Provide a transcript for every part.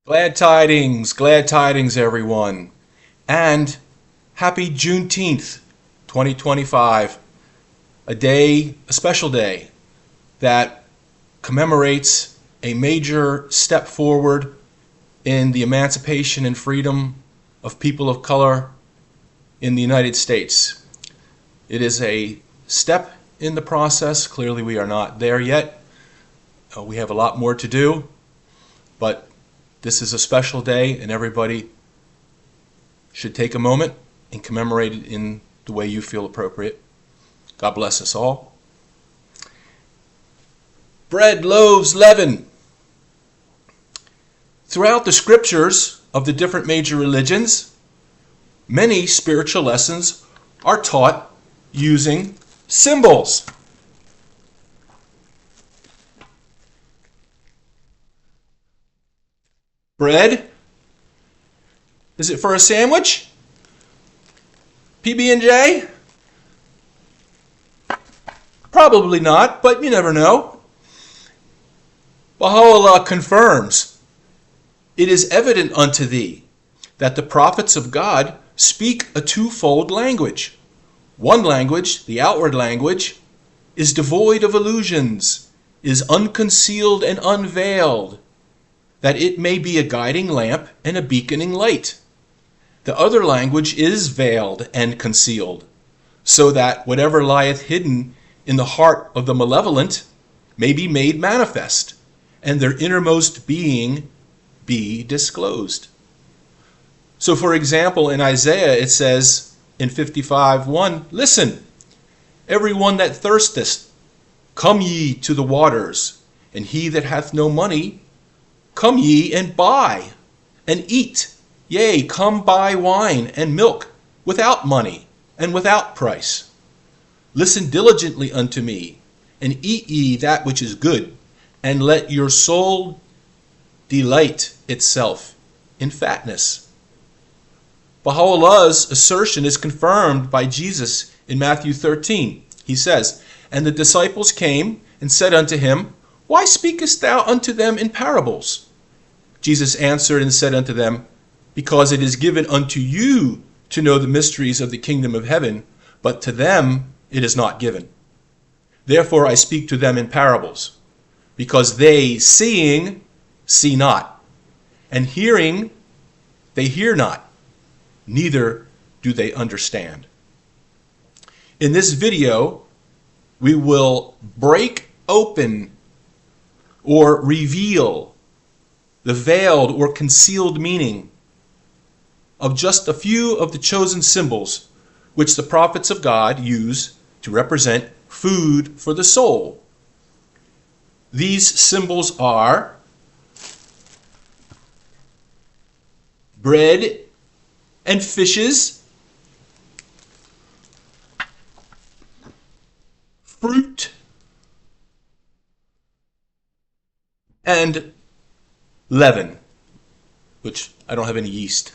Glad tidings, everyone, and happy Juneteenth, 2025, a special day that commemorates a major step forward in the emancipation and freedom of people of color in the United States. It is a step in the process. Clearly, we are not there yet. We have a lot more to do, but this is a special day, and everybody should take a moment and commemorate it in the way you feel appropriate. God bless us all. Bread, loaves, leaven. Throughout the scriptures of the different major religions, many spiritual lessons are taught using symbols. Bread? Is it for a sandwich? PB&J? Probably not, but you never know. Baha'u'llah confirms, "It is evident unto thee that the prophets of God speak a twofold language. One language, the outward language, is devoid of illusions, is unconcealed and unveiled, that it may be a guiding lamp and a beaconing light. The other language is veiled and concealed, so that whatever lieth hidden in the heart of the malevolent may be made manifest, and their innermost being be disclosed." So, for example, in Isaiah it says in 55:1, "Listen, every one that thirsteth, come ye to the waters, and he that hath no money, come ye and buy, and eat. Yea, come buy wine and milk without money and without price. Listen diligently unto me, and eat ye that which is good, and let your soul delight itself in fatness." Baha'u'llah's assertion is confirmed by Jesus in Matthew 13. He says, "And the disciples came and said unto him, Why speakest thou unto them in parables? Jesus answered and said unto them, Because it is given unto you to know the mysteries of the kingdom of heaven, but to them it is not given. Therefore I speak to them in parables, because they, seeing, see not, and hearing, they hear not, neither do they understand." In this video, we will break open or reveal the veiled or concealed meaning of just a few of the chosen symbols which the prophets of God use to represent food for the soul. These symbols are bread and fishes, fruit, and leaven, which I don't have any yeast.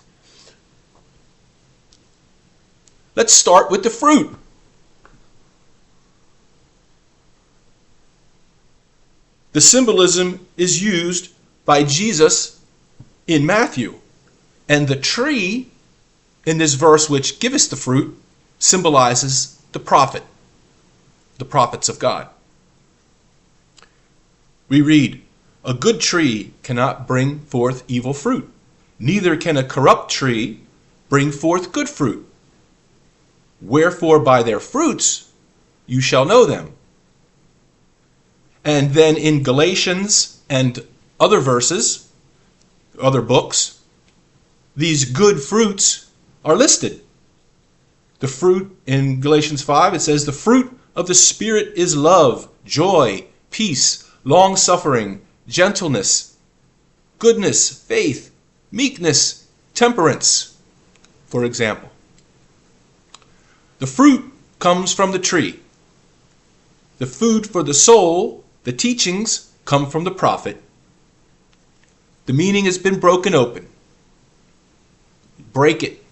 Let's start with the fruit. The symbolism is used by Jesus in Matthew, and the tree in this verse which giveth the fruit symbolizes the prophet, the prophets of God. We read, "A good tree cannot bring forth evil fruit, neither can a corrupt tree bring forth good fruit. Wherefore by their fruits you shall know them." And then in Galatians and other verses, other books, these good fruits are listed. The fruit in Galatians 5, it says, "The fruit of the Spirit is love, joy, peace, long-suffering, gentleness, goodness, faith, meekness, temperance," for example. The fruit comes from the tree. The food for the soul, the teachings, come from the prophet. The meaning has been broken open. Break it.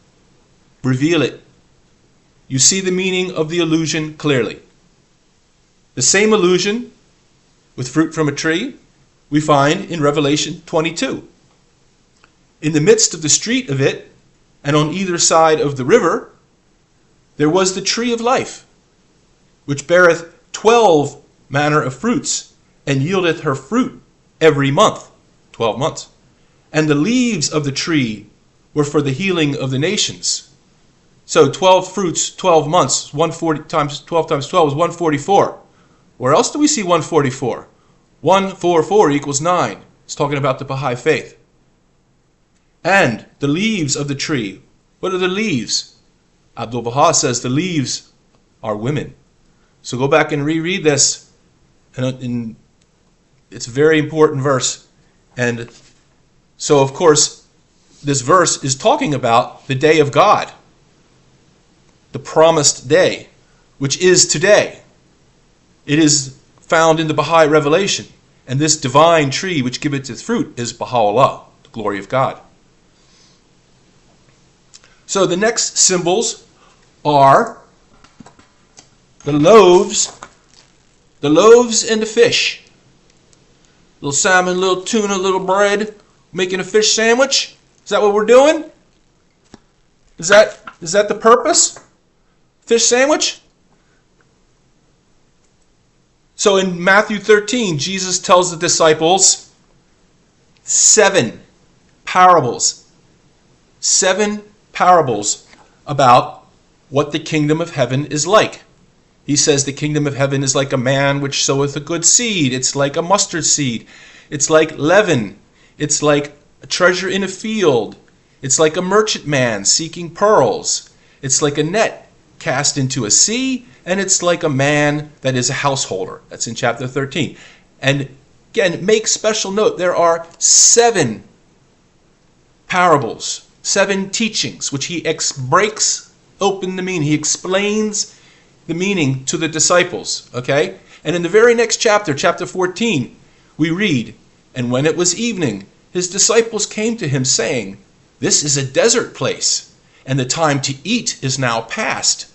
Reveal it. You see the meaning of the illusion clearly. The same illusion with fruit from a tree we find in Revelation 22. In the midst of the street of it, and on either side of the river, there was the tree of life, which beareth 12 manner of fruits, and yieldeth her fruit every month, 12 months. And the leaves of the tree were for the healing of the nations. So 12 fruits, 12 months, 140 times 12 times 12 is 144. Where else do we see 144? 144 equals 9. It's talking about the Baha'i Faith. And the leaves of the tree. What are the leaves? Abdul Baha says the leaves are women. So go back and reread this. And it's a very important verse. And so, of course, this verse is talking about the day of God, the promised day, which is today. It is found in the Baha'i revelation. And this divine tree which giveth its fruit is Baha'u'llah, the glory of God. So the next symbols are the loaves and the fish. Little salmon, little tuna, little bread, making a fish sandwich. Is that what we're doing? Is that the purpose? Fish sandwich? So in Matthew 13, Jesus tells the disciples 7 parables. 7 parables about what the kingdom of heaven is like. He says the kingdom of heaven is like a man which soweth a good seed. It's like a mustard seed. It's like leaven. It's like a treasure in a field. It's like a merchant man seeking pearls. It's like a net cast into a sea. And it's like a man that is a householder. That's in chapter 13. And again, make special note, there are 7 parables, 7 teachings, which he breaks open the meaning. He explains the meaning to the disciples, okay? And in the very next chapter, chapter 14, we read, "And when it was evening, his disciples came to him, saying, This is a desert place, and the time to eat is now past.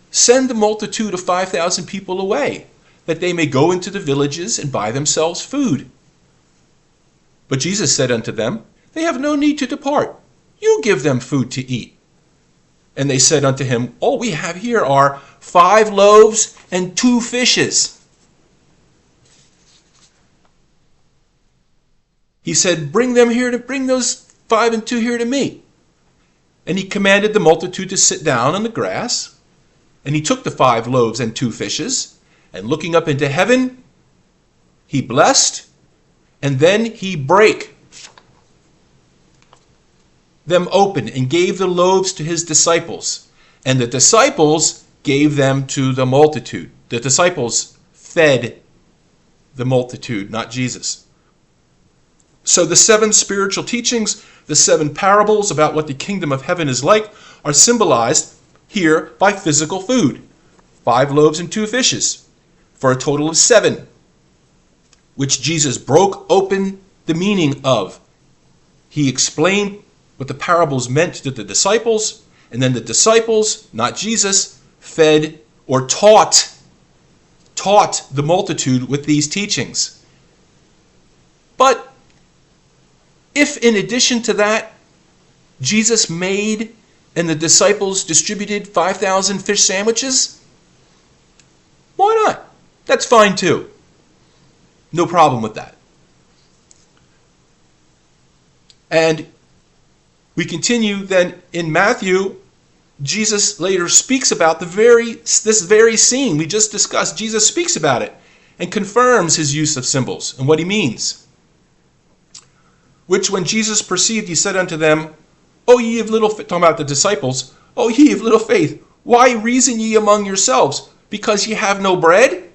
Send the multitude of 5,000 people away, that they may go into the villages and buy themselves food. But Jesus said unto them, They have no need to depart. You give them food to eat. And they said unto him, All we have here are 5 loaves and 2 fishes. He said, Bring those 5 and 2 here to me. And he commanded the multitude to sit down on the grass. And he took the 5 loaves and 2 fishes, and looking up into heaven, he blessed, and then he brake them open and gave the loaves to his disciples. And the disciples gave them to the multitude. The disciples fed the multitude, not Jesus. So the 7 spiritual teachings, the 7 parables about what the kingdom of heaven is like, are symbolized here by physical food. 5 loaves and 2 fishes, for a total of 7, which Jesus broke open the meaning of. He explained what the parables meant to the disciples, and then the disciples, not Jesus, fed or taught the multitude with these teachings. But if in addition to that, Jesus made and the disciples distributed 5,000 fish sandwiches, why not? That's fine too. No problem with that. And we continue then in Matthew. Jesus later speaks about this very scene we just discussed. Jesus speaks about it and confirms his use of symbols and what he means. Which when Jesus perceived, he said unto them, O ye of little faith, talking about the disciples, O ye of little faith, why reason ye among yourselves, because ye have no bread?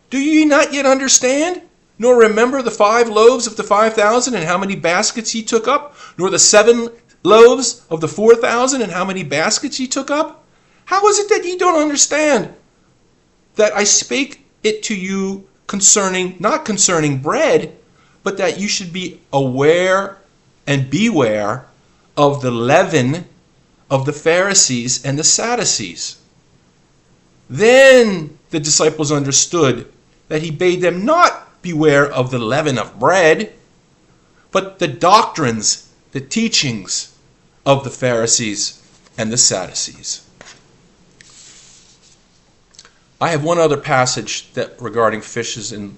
Do ye not yet understand? Nor remember the 5 loaves of the 5,000 and how many baskets ye took up? Nor the 7 loaves of the 4,000 and how many baskets ye took up? How is it that ye don't understand that I spake it to you not concerning bread, but that you should be aware and beware of the leaven of the Pharisees and the Sadducees? Then the disciples understood that he bade them not beware of the leaven of bread, but the doctrines the teachings of the Pharisees and the Sadducees. I have one other passage regarding fishes and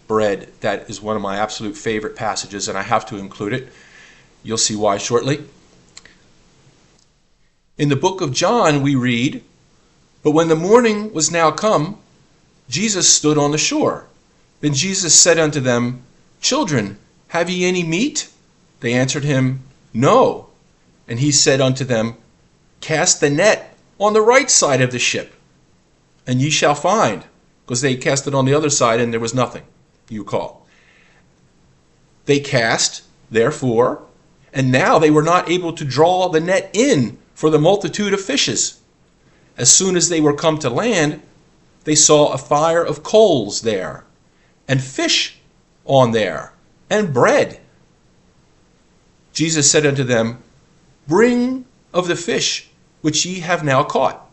bread that is one of my absolute favorite passages, and I have to include it. You'll see why shortly. In the book of John we read, "But when the morning was now come, Jesus stood on the shore. Then Jesus said unto them, Children, have ye any meat? They answered him, No. And he said unto them, Cast the net on the right side of the ship, and ye shall find." Because they cast it on the other side and there was nothing, you recall. They cast, therefore, and now they were not able to draw the net in for the multitude of fishes. As soon as they were come to land, they saw a fire of coals there, and fish on there, and bread. Jesus said unto them, Bring of the fish which ye have now caught.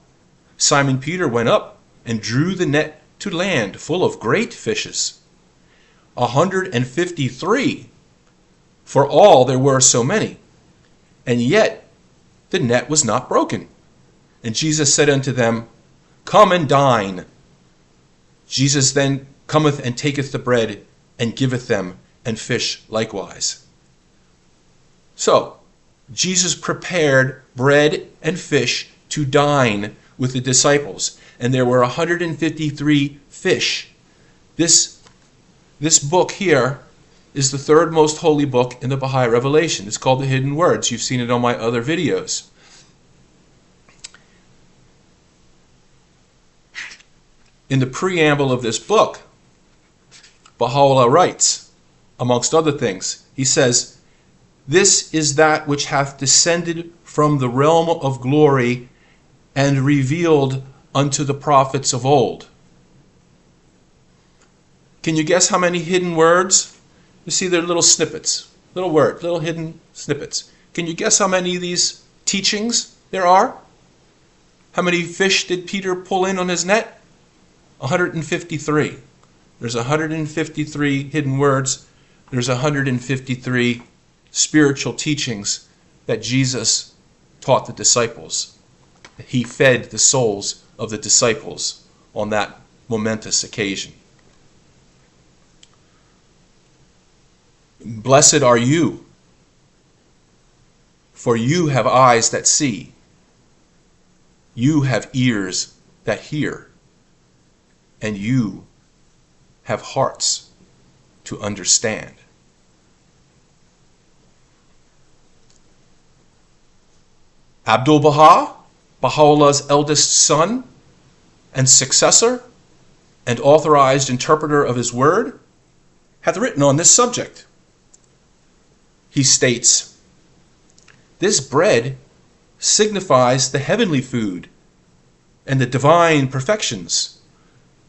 Simon Peter went up and drew the net to land full of great fishes, 153, for all there were so many. And yet the net was not broken. And Jesus said unto them, Come and dine. Jesus then cometh and taketh the bread, and giveth them, and fish likewise. So, Jesus prepared bread and fish to dine with the disciples, and there were 153 fish. This book here is the third most holy book in the Baha'i Revelation. It's called the Hidden Words. You've seen it on my other videos. In the preamble of this book, Baha'u'llah writes, amongst other things, he says, This is that which hath descended from the realm of glory and revealed unto the prophets of old. Can you guess how many hidden words? You see they're little snippets, little words, little hidden snippets. Can you guess how many of these teachings there are? How many fish did Peter pull in on his net? 153. There's 153 hidden words. There's 153 spiritual teachings that Jesus taught the disciples. He fed the souls of the disciples on that momentous occasion. Blessed are you, for you have eyes that see. You have ears that hear. And you have hearts to understand. Abdu'l-Baha, Baha'u'llah's eldest son and successor and authorized interpreter of his word, hath written on this subject. He states, This bread signifies the heavenly food and the divine perfections.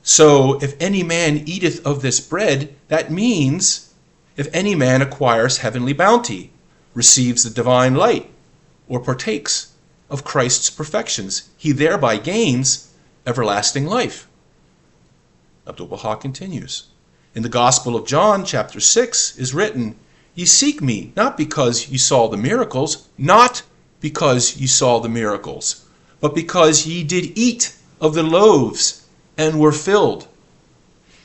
So if any man eateth of this bread, that means if any man acquires heavenly bounty, receives the divine light, or partakes of Christ's perfections, he thereby gains everlasting life. Abdu'l-Baha continues. In the Gospel of John, chapter 6, is written, Ye seek me, not because ye saw the miracles, not because ye saw the miracles, but because ye did eat of the loaves and were filled.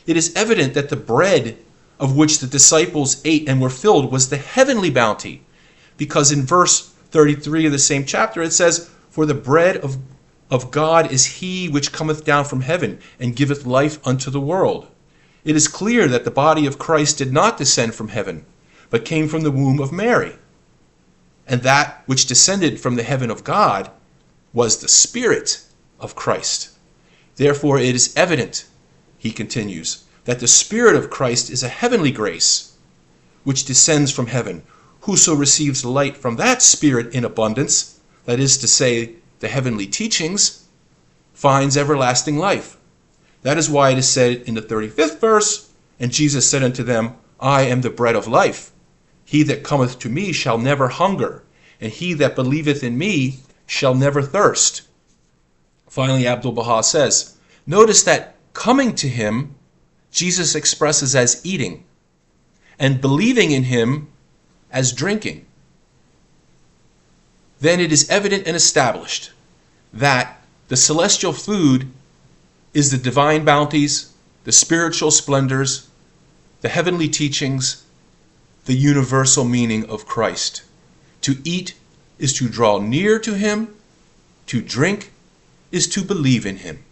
It is evident that the bread of which the disciples ate and were filled was the heavenly bounty, because in verse 33 of the same chapter it says, For the bread of God is he which cometh down from heaven, and giveth life unto the world. It is clear that the body of Christ did not descend from heaven, but came from the womb of Mary. And that which descended from the heaven of God was the Spirit of Christ. Therefore it is evident, he continues, that the Spirit of Christ is a heavenly grace, which descends from heaven. Whoso receives light from that Spirit in abundance, that is to say, the heavenly teachings, finds everlasting life. That is why it is said in the 35th verse, And Jesus said unto them, I am the bread of life. He that cometh to me shall never hunger, and he that believeth in me shall never thirst. Finally, Abdu'l-Baha says, notice that coming to him, Jesus expresses as eating, and believing in him as drinking. then it is evident and established that the celestial food is the divine bounties, the spiritual splendors, the heavenly teachings, the universal meaning of Christ. To eat is to draw near to him. To drink is to believe in him.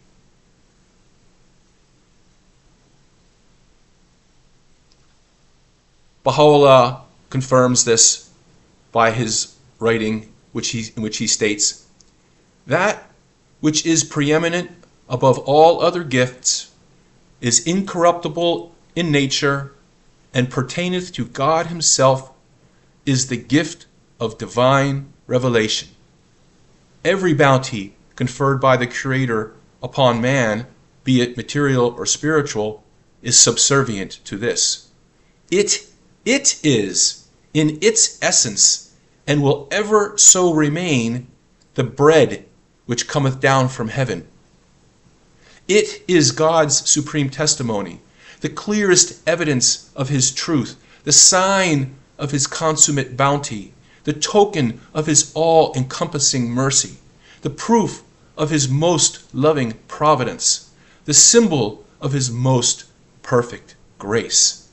Baha'u'llah confirms this by his writing, in which he states, "That which is preeminent above all other gifts is incorruptible in nature and pertaineth to God himself, is the gift of divine revelation. Every bounty conferred by the Creator upon man, be it material or spiritual, is subservient to this. It is, in its essence, and will ever so remain, the bread which cometh down from heaven. It is God's supreme testimony, the clearest evidence of his truth, the sign of his consummate bounty, the token of his all-encompassing mercy, the proof of his most loving providence, the symbol of his most perfect grace.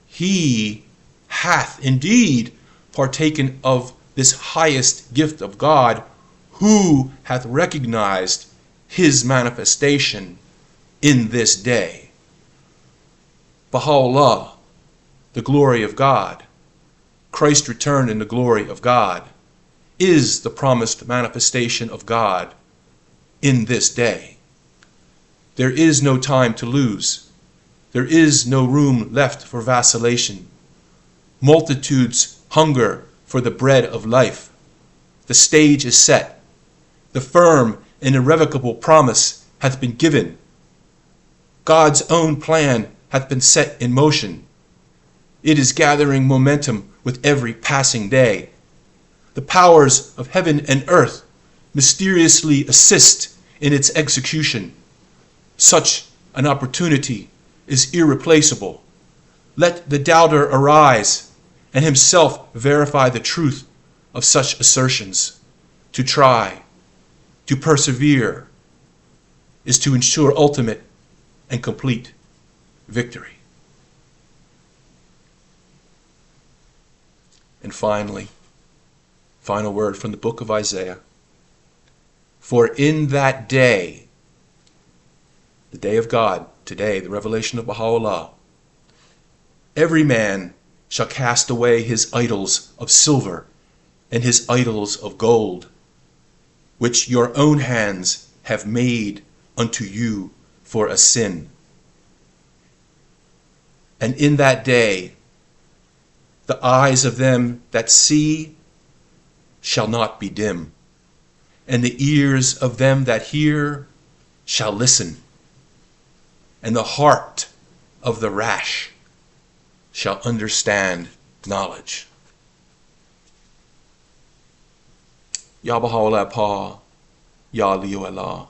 He hath indeed partaken of this highest gift of God, who hath recognized his manifestation in this day." Baha'u'llah, the glory of God, Christ returned in the glory of God, is the promised manifestation of God in this day. There is no time to lose. There is no room left for vacillation. Multitudes hunger for the bread of life. The stage is set. The firm and irrevocable promise hath been given. God's own plan hath been set in motion. It is gathering momentum with every passing day. The powers of heaven and earth mysteriously assist in its execution. Such an opportunity is irreplaceable. Let the doubter arise and himself verify the truth of such assertions. To try, to persevere, is to ensure ultimate and complete victory. And finally, final word from the book of Isaiah. For in that day, the day of God, today, the revelation of Baha'u'llah, every man shall cast away his idols of silver and his idols of gold, which your own hands have made unto you for a sin. And in that day, the eyes of them that see shall not be dim, and the ears of them that hear shall listen, and the heart of the rash shall understand knowledge. Ya Baha'u'llah Pa, Ya Liu Allah.